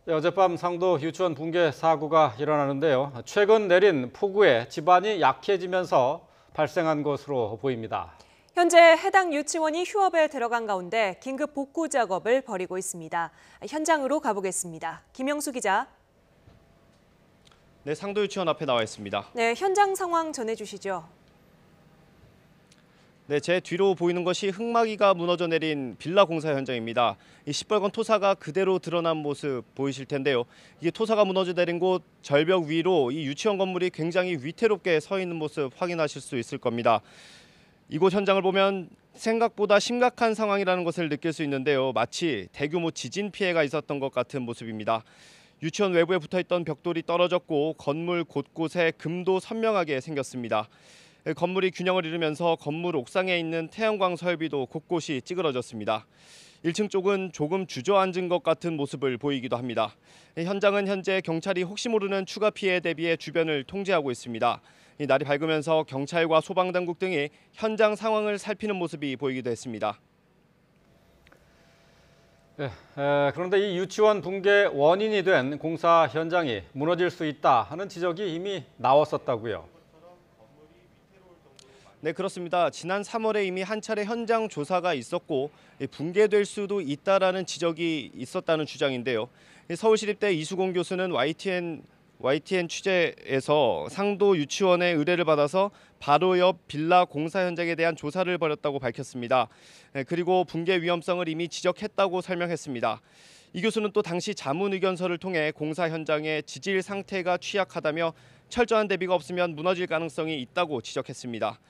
네, 어젯밤 상도 유치원 붕괴 사고가 일어나는데요. 최근 내린 폭우에 집안이 약해지면서 발생한 것으로 보입니다. 현재 해당 유치원이 휴업에 들어간 가운데 긴급 복구 작업을 벌이고 있습니다. 현장으로 가보겠습니다. 김영수 기자. 네, 상도 유치원 앞에 나와 있습니다. 네, 현장 상황 전해주시죠. 네, 제 뒤로 보이는 것이 흙막이가 무너져 내린 빌라 공사 현장입니다. 이 시뻘건 토사가 그대로 드러난 모습 보이실 텐데요. 이게 토사가 무너져 내린 곳 절벽 위로 이 유치원 건물이 굉장히 위태롭게 서 있는 모습 확인하실 수 있을 겁니다. 이곳 현장을 보면 생각보다 심각한 상황이라는 것을 느낄 수 있는데요. 마치 대규모 지진 피해가 있었던 것 같은 모습입니다. 유치원 외부에 붙어있던 벽돌이 떨어졌고 건물 곳곳에 금도 선명하게 생겼습니다. 건물이 균형을 잃으면서 건물 옥상에 있는 태양광 설비도 곳곳이 찌그러졌습니다. 1층 쪽은 조금 주저앉은 것 같은 모습을 보이기도 합니다. 현장은 현재 경찰이 혹시 모르는 추가 피해에 대비해 주변을 통제하고 있습니다. 날이 밝으면서 경찰과 소방당국 등이 현장 상황을 살피는 모습이 보이기도 했습니다. 네, 그런데 이 유치원 붕괴 원인이 된 공사 현장이 무너질 수 있다 하는 지적이 이미 나왔었다고요. 네, 그렇습니다. 지난 3월에 이미 한 차례 현장 조사가 있었고 붕괴될 수도 있다라는 지적이 있었다는 주장인데요. 서울시립대 이수공 교수는 YTN 취재에서 상도 유치원의 의뢰를 받아서 바로 옆 빌라 공사 현장에 대한 조사를 벌였다고 밝혔습니다. 그리고 붕괴 위험성을 이미 지적했다고 설명했습니다. 이 교수는 또 당시 자문 의견서를 통해 공사 현장의 지질 상태가 취약하다며 철저한 대비가 없으면 무너질 가능성이 있다고 지적했습니다.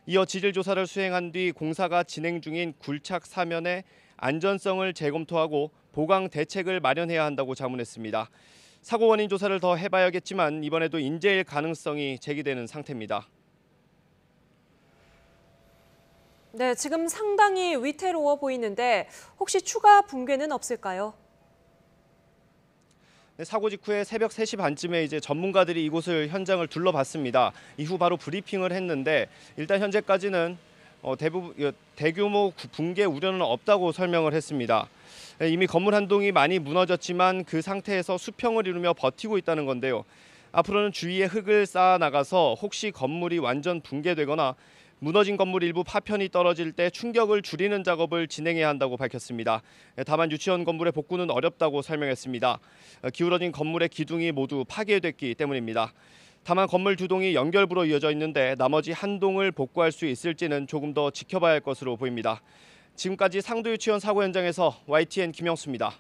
이어 지질 조사를 수행한 뒤 공사가 진행 중인 굴착 사면의 안전성을 재검토하고 보강 대책을 마련해야 한다고 자문했습니다. 사고 원인 조사를 더 해봐야겠지만 이번에도 인재일 가능성이 제기되는 상태입니다. 네, 지금 상당히 위태로워 보이는데 혹시 추가 붕괴는 없을까요? 네, 사고 직후에 새벽 3시 반쯤에 이제 전문가들이 이곳을 현장을 둘러봤습니다. 이후 바로 브리핑을 했는데 일단 현재까지는 대부분 대규모 붕괴 우려는 없다고 설명을 했습니다. 이미 건물 한 동이 많이 무너졌지만 그 상태에서 수평을 이루며 버티고 있다는 건데요. 앞으로는 주위에 흙을 쌓아 나가서 혹시 건물이 완전 붕괴되거나 무너진 건물 일부 파편이 떨어질 때 충격을 줄이는 작업을 진행해야 한다고 밝혔습니다. 다만 유치원 건물의 복구는 어렵다고 설명했습니다. 기울어진 건물의 기둥이 모두 파괴됐기 때문입니다. 다만 건물 2동이 연결부로 이어져 있는데 나머지 한 동을 복구할 수 있을지는 조금 더 지켜봐야 할 것으로 보입니다. 지금까지 상도 유치원 사고 현장에서 YTN 김영수입니다.